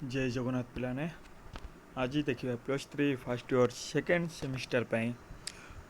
जय जगन्नाथ पिलाने आज देखिए plus three first year second semester पर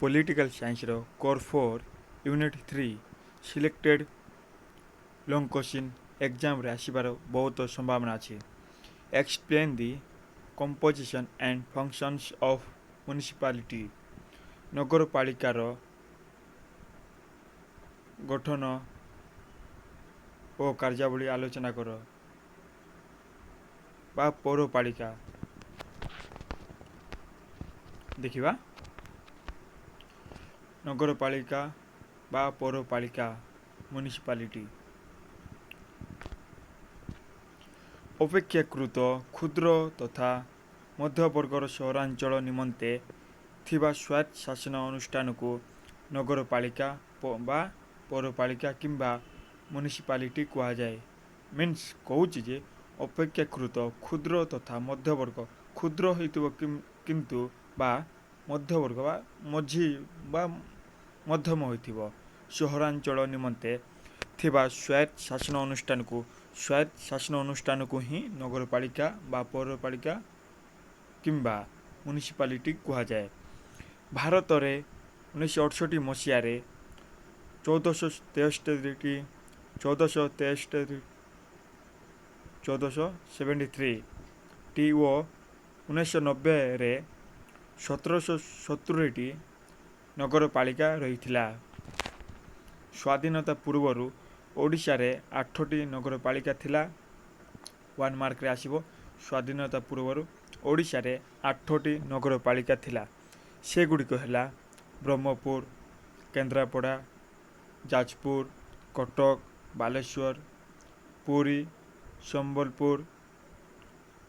पॉलिटिकल साइंस रो core 4 unit 3 selected long question exam रे आसीबार बहुत संभावना अच्छी। Explain the composition and functions of municipality नगरपालिकार गठन और कार्यावली आलोचना कर बा पौरपालिका देखिबा नगरपालिका बा पौरपालिका म्युनिसिपालिटी अपेक्षाकृत क्षुद्र तथा मध्यवर्गर सहरांचल निमंते थिबा स्वायत्त शासन अनुष्ठान को नगरपालिका बा पौरपालिका किंबा म्युनिसिपालिटी कहा जाए। मीन्स कहूँ जे अपेक्षाकृत क्षुद्र तथा मध्यवर्ग क्षुद्र होइतिबो किंतु बा मध्यवर्ग बा मझी बा मध्यम होइतिबो सहरांचल निमंते थिबा स्वायत्त शासन अनुष्ठान को स्वायत्त शासन अनुष्ठान को ही नगरपालिका बा पौरपालिका किंबा म्युनिसिपालिटी कहा जाए। भारत में 1968 मसीह 1473 टी ओ 1990 1770 नगरपालिका रही। स्वाधीनता पूर्वर ओडिशा रे 8टी नगरपालिका थिला। 1 मार्क रे आसीबो स्वाधीनता पूर्वर ओडिशा रे 8टी नगरपालिका थिला। से गुड़िक है ब्रह्मपुर, केन्द्रापड़ा, जाजपुर, कटक, बालेश्वर, पुरी, संबलपुर,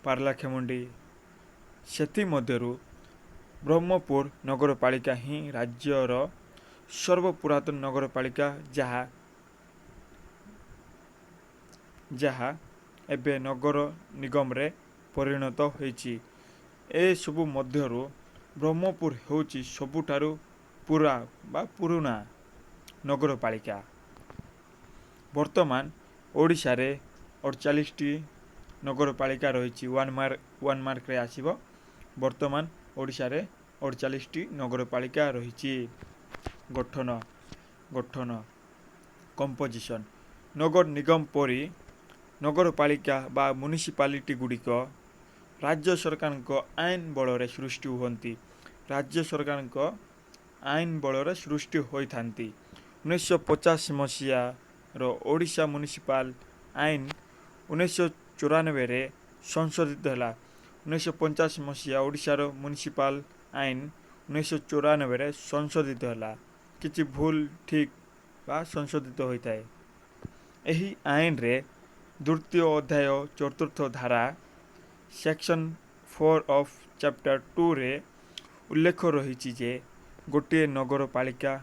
पारलाखेमुंडी। सेथि मध्यरु ब्रह्मपुर नगरपालिका ही राज्यर सर्वपुरातन नगरपालिका जहा एबे नगर निगम रे परिणत होईची। ए सबु मध्यरु ब्रह्मपुर होची सबुठारु पुराना नगरपालिका। वर्तमान ओडिशा रे 48टी नगरपालिका रही। 1 मार्क रे आसीबो वर्तमान ओडिशा रे 48टी नगरपालिका रही। गठन कंपोजिशन नगर निगम परी नगरपालिका बा म्युनिसिपालिटी गुड़िक राज्य सरकार को आईन बल रे सृष्टि होती। राज्य सरकार को आईन बल रे सृष्टि होती। 1950 मसीहा रो ओडिशा म्युनिसिपल आईन 1994 रे संशोधित है। 1950 मसीहा ओडिशा रो म्युनिसिपल आईन 1994 रे संशोधित है। किछि भूल ठीक बा संशोधित होता है। एही आईन रे द्वितीय अध्याय चतुर्थ धारा सेक्शन 4 ऑफ चैप्टर 2 रे उल्लेख रही जे गोटे नगरपालिका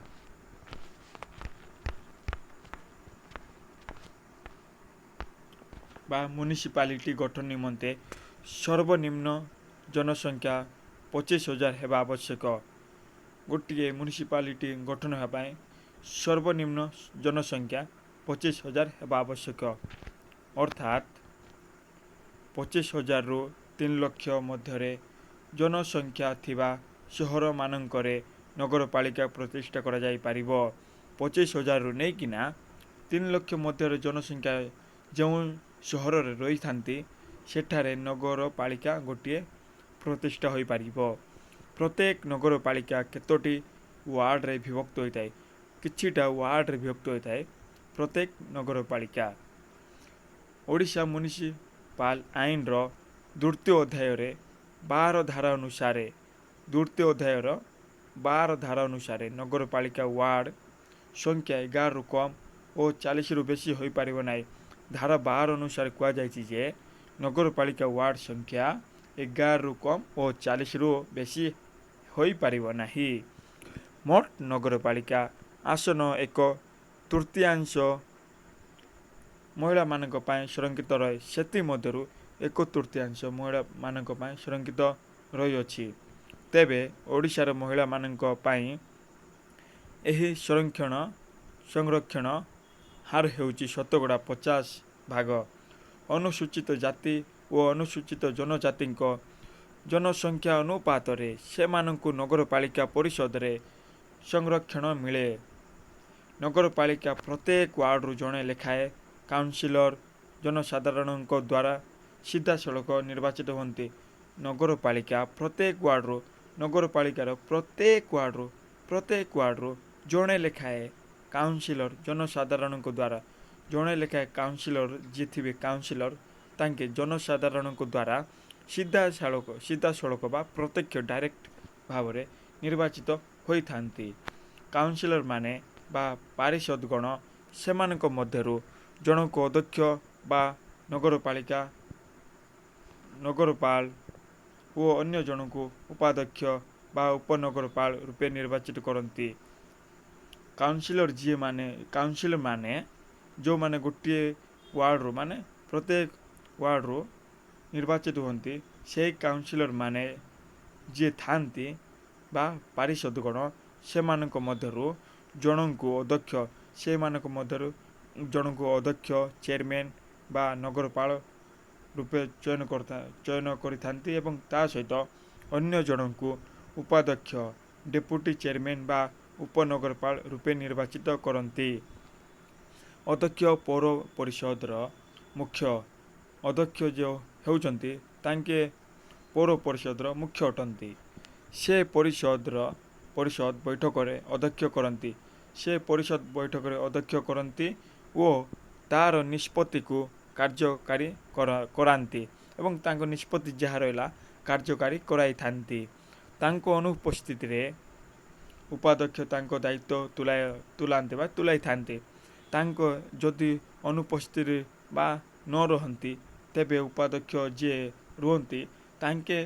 बा म्युनिसिपालिटी गठन निमंते सर्वनिम्न जनसंख्या 25,000 हेबा आवश्यक। गोटे म्युनिसिपालिटी गठन होगापाई सर्वनिम्न जनसंख्या 25,000 हेबा आवश्यक। अर्थात 25,000 रु 3 लाख मध्य जनसंख्या थिबा सहर मानकरे नगरपालिका प्रतिष्ठा करा जाई परिबो। 25,000 रु नहीं किना 3 लाख मध्य जनसंख्या जो सहर रे रही थांती सेठारे नगरपालिका गोटे प्रतिष्ठा होई परिबो। प्रत्येक नगरपालिका केतोटी वार्ड रे विभक्त होता है। किछिटा वार्ड रे विभक्त होता है प्रत्येक नगरपालिका। ओडिशा म्युनिसिपल आईन रो द्वितीय अध्याय रे 12 धारा अनुसार नगरपालिका वार्ड संख्या 11 रु कम और 40 रु बेसी होई परिबो नाही। धारा 12 अनुसार कहा जायछि जे नगरपालिका वार्ड संख्या 11 रु कम और 40 रु बेसी होई परिबो नाही। मोट नगरपालिका आसन 1/3 महिला मानक पाए संरक्षित रहे। सेति मध्यरु 1/3 महिला मानक पाए संरक्षित रही अछि। तेबे ओडिशा रो महिला मानक पाए एही संरक्षण हार हेउची 50% भाग। अनुसूचित जाति ଓ ଅନୁସୂଚିତ ଜନଜାତିଙ୍କ ଜନସଂଖ୍ୟା ଅନୁପାତରେ ସେମାନଙ୍କୁ ନଗରପାଳିକା ପରିଷଦରେ ସଂରକ୍ଷଣ ମିଳେ। ନଗରପାଳିକା ପ୍ରତ୍ୟେକ ୱାର୍ଡରୁ ଜଣେ ଲେଖାଏଁ କାଉନସିଲର ଜନସାଧାରଣଙ୍କ ଦ୍ୱାରା ସିଧାସଳଖ ନିର୍ବାଚିତ ହୁଅନ୍ତି। ନଗରପାଳିକା ପ୍ରତ୍ୟେକ ନଗରପାଳିକାର ପ୍ରତ୍ୟେକ ୱାର୍ଡରୁ ଜଣେ ଲେଖାଏଁ କାଉନସିଲର ଜନସାଧାରଣଙ୍କ ଦ୍ୱାରା ଜଣେ ଲେଖାଏଁ କାଉନସିଲର ଯିଏ ଥିବେ କାଉନସିଲର ତାଙ୍କେ ଜନସାଧାରଣଙ୍କ ଦ୍ୱାରା ସିଧାସଳଖ ବା ପ୍ରତ୍ୟକ୍ଷ ଡାଇରେକ୍ଟ ଭାବରେ ନିର୍ବାଚିତ ହୋଇଥାନ୍ତି। କାଉନସିଲର ମାନେ ବା ପାରିଷଦଗଣ ସେମାନଙ୍କ ମଧ୍ୟରୁ ଜଣଙ୍କୁ ଅଧ୍ୟକ୍ଷ ବା ନଗରପାଳ ଓ ଅନ୍ୟ ଜଣଙ୍କୁ ଉପାଧ୍ୟକ୍ଷ ବା ଉପନଗରପାଳ ରୂପେ ନିର୍ବାଚିତ କରନ୍ତି। କାଉନସିଲର ମାନେ ଯେଉଁମାନେ ଗୋଟିଏ ୱାର୍ଡରୁ ମାନେ ପ୍ରତ୍ୟେକ ୱାର୍ଡରୁ ନିର୍ବାଚିତ ହୁଅନ୍ତି ସେହି କାଉନସିଲର ମାନେ ଯିଏ ଥାନ୍ତି ବା ପାରିଷଦଗଣ ସେମାନଙ୍କ ମଧ୍ୟରୁ ଜଣଙ୍କୁ ଅଧ୍ୟକ୍ଷ ଚେୟାରମ୍ୟାନ ବା ନଗରପାଳ ରୂପେ ଚୟନ କରିଥାନ୍ତି ଏବଂ ତା ସହିତ ଅନ୍ୟ ଜଣଙ୍କୁ ଉପାଧ୍ୟକ୍ଷ ଡେପୁଟି ଚେୟାରମ୍ୟାନ ବା ଉପନଗରପାଳ ରୂପେ ନିର୍ବାଚିତ କରନ୍ତି। ଅଧ୍ୟକ୍ଷ ପୌର ପରିଷଦର ମୁଖ୍ୟ ଅଧ୍ୟକ୍ଷ ଯେଉଁ ହେଉଛନ୍ତି ତାଙ୍କେ ପୌର ପରିଷଦର ମୁଖ୍ୟ ଅଟନ୍ତି। ସେ ପରିଷଦ ବୈଠକରେ ଅଧ୍ୟକ୍ଷ କରନ୍ତି ଓ ତାର ନିଷ୍ପତ୍ତିକୁ କାର୍ଯ୍ୟକାରୀ କରାନ୍ତି ଏବଂ ତାଙ୍କ ନିଷ୍ପତ୍ତି ଯାହା ରହିଲା କାର୍ଯ୍ୟକାରୀ କରାଇଥାନ୍ତି। ତାଙ୍କ ଅନୁପସ୍ଥିତିରେ ଉପାଧ୍ୟକ୍ଷ ତାଙ୍କ ଦାୟିତ୍ୱ ତୁଲାଇଥାନ୍ତି। ତାଙ୍କ ଯଦି ଅନୁପସ୍ଥିତି ବା ନ ରହନ୍ତି ତେବେ ଉପାଧ୍ୟକ୍ଷ ଯିଏ ରୁହନ୍ତି ତାଙ୍କେ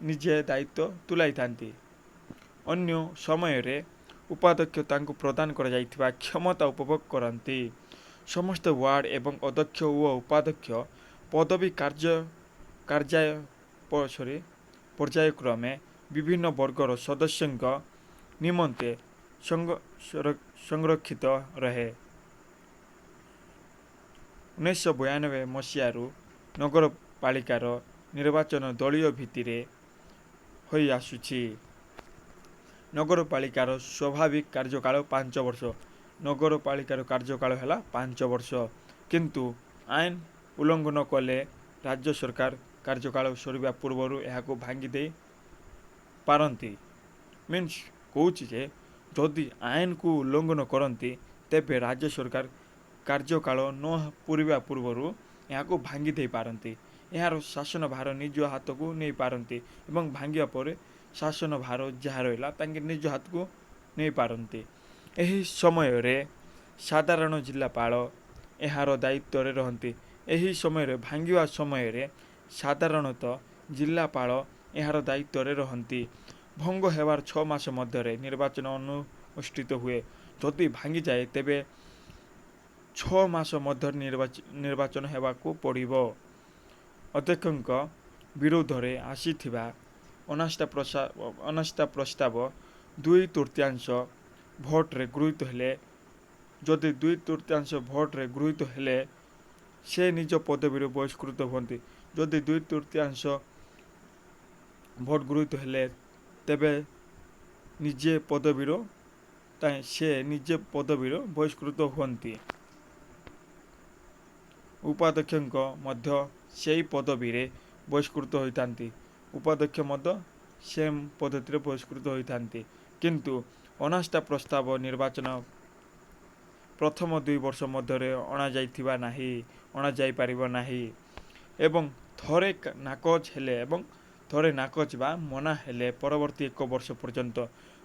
ନିଜେ ଦାୟିତ୍ୱ ତୁଲାଇଥାନ୍ତି। ଅନ୍ୟ ସମୟରେ ଉପାଧ୍ୟକ୍ଷ ତାଙ୍କୁ ପ୍ରଦାନ କରାଯାଇଥିବା କ୍ଷମତା ଉପଭୋଗ କରନ୍ତି। ସମସ୍ତ ୱାର୍ଡ ଏବଂ ଅଧ୍ୟକ୍ଷ ଓ ଉପାଧ୍ୟକ୍ଷ ପଦବୀ ପର୍ଯ୍ୟାୟକ୍ରମେ ବିଭିନ୍ନ ବର୍ଗର ସଦସ୍ୟଙ୍କ ନିମନ୍ତେ ସଂରକ୍ଷିତ ରହେ। 1992 ମସିହାରୁ ନଗରପାଳିକାର ନିର୍ବାଚନ ଦଳୀୟ ଭିତ୍ତିରେ ହୋଇ ଆସୁଛି। ନଗରପାଳିକାର ସ୍ୱାଭାବିକ କାର୍ଯ୍ୟକାଳ 5 ବର୍ଷ। ନଗରପାଳିକାର କାର୍ଯ୍ୟକାଳ ହେଲା 5 ବର୍ଷ। କିନ୍ତୁ ଆଇନ ଉଲ୍ଲଂଘନ କଲେ ରାଜ୍ୟ ସରକାର କାର୍ଯ୍ୟକାଳ ସରିବା ପୂର୍ବରୁ ଏହାକୁ ଭାଙ୍ଗି ଦେଇ ପାରନ୍ତି। କହୁଛି ଯେ ଯଦି ଆଇନକୁ ଉଲ୍ଲଂଘନ କରନ୍ତି ତେବେ ରାଜ୍ୟ ସରକାର କାର୍ଯ୍ୟକାଳ ନ ପୂରିବା ପୂର୍ବରୁ ଏହାକୁ ଭାଙ୍ଗି ଦେଇ ପାରନ୍ତି। ଏହାର ଶାସନ ଭାର ନିଜ ହାତକୁ ନେଇ ପାରନ୍ତି ଏବଂ ଭାଙ୍ଗିବା ପରେ ଶାସନ ଭାର ଯାହା ରହିଲା ତାଙ୍କେ ନିଜ ହାତକୁ ନେଇ ପାରନ୍ତି। ଏହି ସମୟରେ ସାଧାରଣ ଜିଲ୍ଲାପାଳ ଏହାର ଦାୟିତ୍ୱରେ ରହନ୍ତି। ଏହି ସମୟରେ ଭାଙ୍ଗିବା ସମୟରେ ସାଧାରଣତଃ ଜିଲ୍ଲାପାଳ ଏହାର ଦାୟିତ୍ୱରେ ରହନ୍ତି। ଭଙ୍ଗ ହେବାର 6 ମାସ ମଧ୍ୟରେ ନିର୍ବାଚନ ଅନୁଷ୍ଠିତ ହୁଏ। ଯଦି ଭାଙ୍ଗିଯାଏ ତେବେ 6 ମାସ ମଧ୍ୟରେ ନିର୍ବାଚନ ହେବାକୁ ପଡ଼ିବ। ଅଧ୍ୟକ୍ଷଙ୍କ ବିରୋଧରେ ଆସିଥିବା ଅନାସ୍ଥା ପ୍ରସ୍ତାବ 2/3 ଭୋଟରେ ଗୃହୀତ ହେଲେ ଯଦି 2/3 ଭୋଟରେ ଗୃହୀତ ହେଲେ ସେ ନିଜ ପଦବୀରୁ ବହିଷ୍କୃତ ହୁଅନ୍ତି। ଯଦି 2/3 ଭୋଟ ଗୃହୀତ ହେଲେ ତେବେ ସେ ନିଜେ ପଦବୀରୁ ବହିଷ୍କୃତ ହୁଅନ୍ତି। ଉପାଧ୍ୟକ୍ଷ ମଧ୍ୟ ସେହି ପଦବୀରେ ବହିଷ୍କୃତ ହୋଇଥାନ୍ତି। ଉପାଧ୍ୟକ୍ଷ ମଧ୍ୟ ସେମ୍ ପଦ୍ଧତିରେ ବହିଷ୍କୃତ ହୋଇଥାନ୍ତି। କିନ୍ତୁ ଅନାସ୍ଥା ପ୍ରସ୍ତାବ ନିର୍ବାଚନ ପ୍ରଥମ 2 ବର୍ଷ ମଧ୍ୟରେ ଅଣାଯାଇପାରିବ ନାହିଁ ଏବଂ ଥରେ ନାକଚ ବା ମନା ହେଲେ ପରବର୍ତ୍ତୀ 1 ବର୍ଷ ପର୍ଯ୍ୟନ୍ତ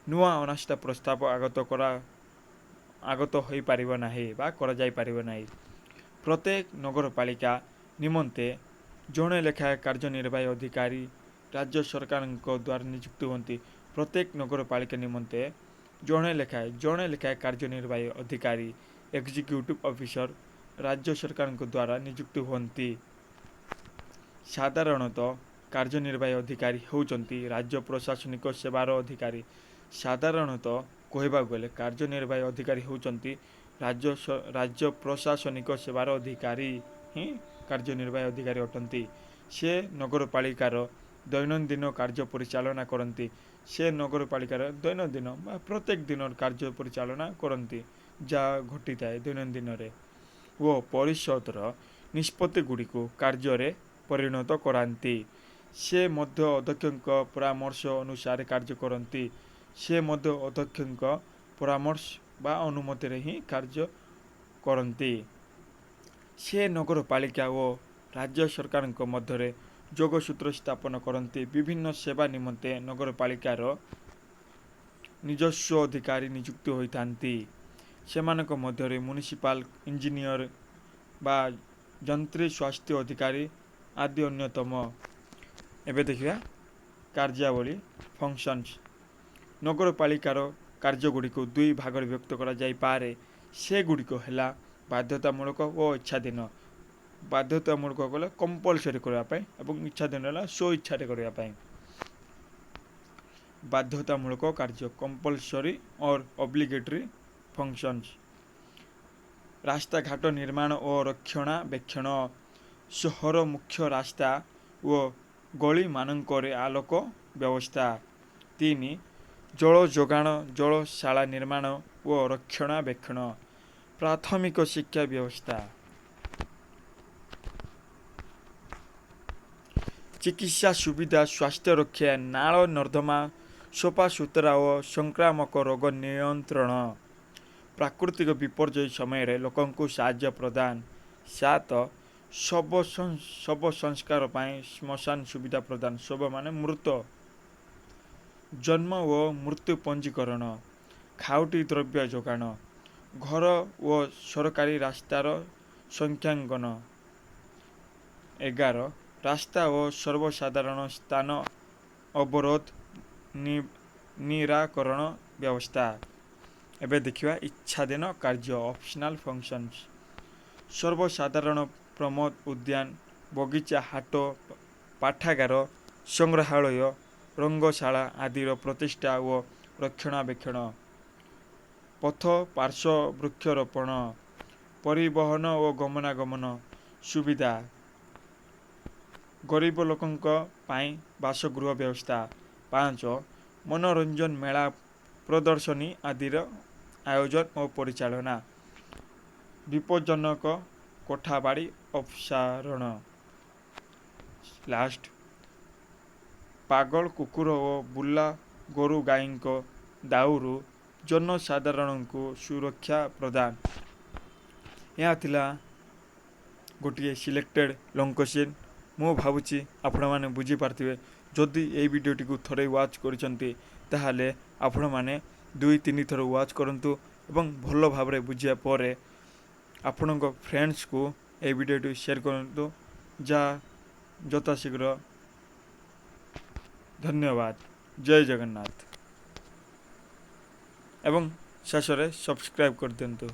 ନୂଆ ଅନାସ୍ଥା ପ୍ରସ୍ତାବ ଆଗତ ହୋଇପାରିବ ନାହିଁ ବା କରାଯାଇପାରିବ ନାହିଁ। ପ୍ରତ୍ୟେକ ନଗରପାଳିକା ନିମନ୍ତେ ଜଣେ ଲେଖାଏଁ କାର୍ଯ୍ୟନିର୍ବାହୀ ଅଧିକାରୀ ରାଜ୍ୟ ସରକାରଙ୍କ ଦ୍ୱାରା ନିଯୁକ୍ତ ହୁଅନ୍ତି। ପ୍ରତ୍ୟେକ ନଗରପାଳିକା ନିମନ୍ତେ ଜଣେ ଲେଖାଏଁ କାର୍ଯ୍ୟନିର୍ବାହୀ ଅଧିକାରୀ ଏକ୍ଜିକ୍ୟୁଟିଭ ଅଫିସର ରାଜ୍ୟ ସରକାରଙ୍କ ଦ୍ୱାରା ନିଯୁକ୍ତ ହୁଅନ୍ତି। ସାଧାରଣତଃ କାର୍ଯ୍ୟନିର୍ବାହୀ ଅଧିକାରୀ ହେଉଛନ୍ତି ରାଜ୍ୟ ପ୍ରଶାସନିକ ସେବାର ଅଧିକାରୀ। ସାଧାରଣତଃ କହିବାକୁ ଗଲେ କାର୍ଯ୍ୟନିର୍ବାହୀ ଅଧିକାରୀ ହେଉଛନ୍ତି ରାଜ୍ୟ ପ୍ରଶାସନିକ ସେବାର ଅଧିକାରୀ ହିଁ କାର୍ଯ୍ୟନିର୍ବାହୀ ଅଧିକାରୀ ଅଟନ୍ତି। ସେ ନଗରପାଳିକାର ଦୈନନ୍ଦିନ କାର୍ଯ୍ୟ ପରିଚାଳନା କରନ୍ତି। ସେ ନଗରପାଳିକାର ଦୈନନ୍ଦିନ ବା ପ୍ରତ୍ୟେକ ଦିନର କାର୍ଯ୍ୟ ପରିଚାଳନା କରନ୍ତି, ଯାହା ଘଟିଥାଏ ଦୈନନ୍ଦିନରେ, ଓ ପରିଷଦର ନିଷ୍ପତ୍ତି ଗୁଡ଼ିକୁ କାର୍ଯ୍ୟରେ ପରିଣତ କରାନ୍ତି। ସେ ମଧ୍ୟ ଅଧ୍ୟକ୍ଷଙ୍କ ପରାମର୍ଶ ଅନୁସାରେ କାର୍ଯ୍ୟ କରନ୍ତି। ସେ ମଧ୍ୟ ଅଧ୍ୟକ୍ଷଙ୍କ ପରାମର୍ଶ ବା ଅନୁମତିରେ ହିଁ କାର୍ଯ୍ୟ କରନ୍ତି। ସେ ନଗରପାଳିକା ଓ ରାଜ୍ୟ ସରକାରଙ୍କ ମଧ୍ୟରେ ଯୋଗସୂତ୍ର ସ୍ଥାପନ କରନ୍ତି। ବିଭିନ୍ନ ସେବା ନିମନ୍ତେ ନଗରପାଳିକାର ନିଜସ୍ୱ ଅଧିକାରୀ ନିଯୁକ୍ତ ହୋଇଥାନ୍ତି। ସେମାନଙ୍କ ମଧ୍ୟରେ ମ୍ୟୁନିସିପାଲ ଇଞ୍ଜିନିୟର ବା ଯନ୍ତ୍ରୀ ସ୍ୱାସ୍ଥ୍ୟ ଅଧିକାରୀ ଆଦି ଅନ୍ୟତମ। ଏବେ ଦେଖିବା କାର୍ଯ୍ୟାବଳୀ ଫଙ୍କସନ୍ସ। ନଗରପାଳିକାର କାର୍ଯ୍ୟଗୁଡ଼ିକୁ ଦୁଇ ଭାଗରେ ବିଭକ୍ତ କରାଯାଇପାରେ। ସେଗୁଡ଼ିକ ହେଲା ବାଧ୍ୟତାମୂଳକ ଓ ଇଚ୍ଛାଧୀନ। ବାଧ୍ୟତାମୂଳକ କଲେ କମ୍ପଲସରି କରିବା ପାଇଁ ଏବଂ ଇଚ୍ଛାଧୀନ ହେଲା ସ୍ୱଇଚ୍ଛାରେ କରିବା ପାଇଁ। ବାଧ୍ୟତାମୂଳକ କାର୍ଯ୍ୟ କମ୍ପଲସରି ଅର୍ ଅବ୍ଲିଗେଟରୀ ଫଙ୍କସନ୍ସ। ରାସ୍ତାଘାଟ ନିର୍ମାଣ ଓ ରକ୍ଷଣାବେକ୍ଷଣ। ସହର ମୁଖ୍ୟ ରାସ୍ତା ଓ ଗଳିମାନଙ୍କରେ ଆଲୋକ ବ୍ୟବସ୍ଥା। 3. ଜଳ ଯୋଗାଣ, ଜଳଶାଳା ନିର୍ମାଣ ଓ ରକ୍ଷଣାବେକ୍ଷଣ। ପ୍ରାଥମିକ ଶିକ୍ଷା ବ୍ୟବସ୍ଥା। ଚିକିତ୍ସା ସୁବିଧା, ସ୍ୱାସ୍ଥ୍ୟ ରକ୍ଷା, ନାଳ ନର୍ଦ୍ଦମା ସଫାସୁତୁରା ଓ ସଂକ୍ରାମକ ରୋଗ ନିୟନ୍ତ୍ରଣ। ପ୍ରାକୃତିକ ବିପର୍ଯ୍ୟୟ ସମୟରେ ଲୋକଙ୍କୁ ସାହାଯ୍ୟ ପ୍ରଦାନ। 7. ଶବ ସଂସ୍କାର ପାଇଁ ଶ୍ମଶାନ ସୁବିଧା ପ୍ରଦାନ। ଶବ ମାନେ ମୃତ। ଜନ୍ମ ଓ ମୃତ୍ୟୁ ପଞ୍ଜୀକରଣ। ଖାଉଟି ଦ୍ରବ୍ୟ ଯୋଗାଣ। ଘର ଓ ସରକାରୀ ରାସ୍ତାର ସଂଖ୍ୟାଙ୍କନ। 11. ରାସ୍ତା ଓ ସର୍ବସାଧାରଣ ସ୍ଥାନ ଅବରୋଧ ନିରାକରଣ ବ୍ୟବସ୍ଥା। ଏବେ ଦେଖିବା ଇଚ୍ଛାଧୀନ କାର୍ଯ୍ୟ ଅପସନାଲ ଫଙ୍କସନ୍ସ। ସର୍ବସାଧାରଣ ପ୍ରମୋଦ ଉଦ୍ୟାନ, ବଗିଚା, ହାଟ, ପାଠାଗାର, ସଂଗ୍ରହାଳୟ, ରଙ୍ଗଶାଳା ଆଦିର ପ୍ରତିଷ୍ଠା ଓ ରକ୍ଷଣାବେକ୍ଷଣ। ପଥ ପାର୍ଶ୍ୱ ବୃକ୍ଷରୋପଣ। ପରିବହନ ଓ ଗମନାଗମନ ସୁବିଧା। ଗରିବ ଲୋକଙ୍କ ପାଇଁ ବାସଗୃହ ବ୍ୟବସ୍ଥା। 5. ମନୋରଞ୍ଜନ ମେଳା, ପ୍ରଦର୍ଶନୀ ଆଦିର ଆୟୋଜନ ଓ ପରିଚାଳନା। ବିପଜ୍ଜନକ କୋଠାବାଡ଼ି ଅପସାରଣ। ଲାଷ୍ଟ। ପାଗଳ କୁକୁର ଓ ବୁଲା ଗୋରୁ ଗାଈଙ୍କ ଦାଉରୁ ଜନସାଧାରଣଙ୍କୁ ସୁରକ୍ଷା ପ୍ରଦାନ। ଏହା ଥିଲା ଗୋଟିଏ ସିଲେକ୍ଟେଡ଼ ଲଙ୍ଗ କୋଶ୍ଚିନ୍। ମୁଁ ଭାବୁଛି ଆପଣମାନେ ବୁଝିପାରିଥିବେ। ଯଦି ଏହି ଭିଡ଼ିଓଟିକୁ ଥରେ ୱାଚ୍ କରିଛନ୍ତି ତାହେଲେ ଆପଣମାନେ 2-3 ଥର ୱାଚ୍ କରନ୍ତୁ ଏବଂ ଭଲ ଭାବରେ ବୁଝିବା ପରେ ଆପଣଙ୍କ ଫ୍ରେଣ୍ଡସ୍କୁ ଏହି ଭିଡ଼ିଓଟି ସେୟାର କରନ୍ତୁ, ଯାହା ଯଥାଶୀଘ୍ର। ଧନ୍ୟବାଦ। ଜୟ ଜଗନ୍ନାଥ। ଏବଂ ଶେଷରେ ସବସ୍କ୍ରାଇବ୍ କରିଦିଅନ୍ତୁ।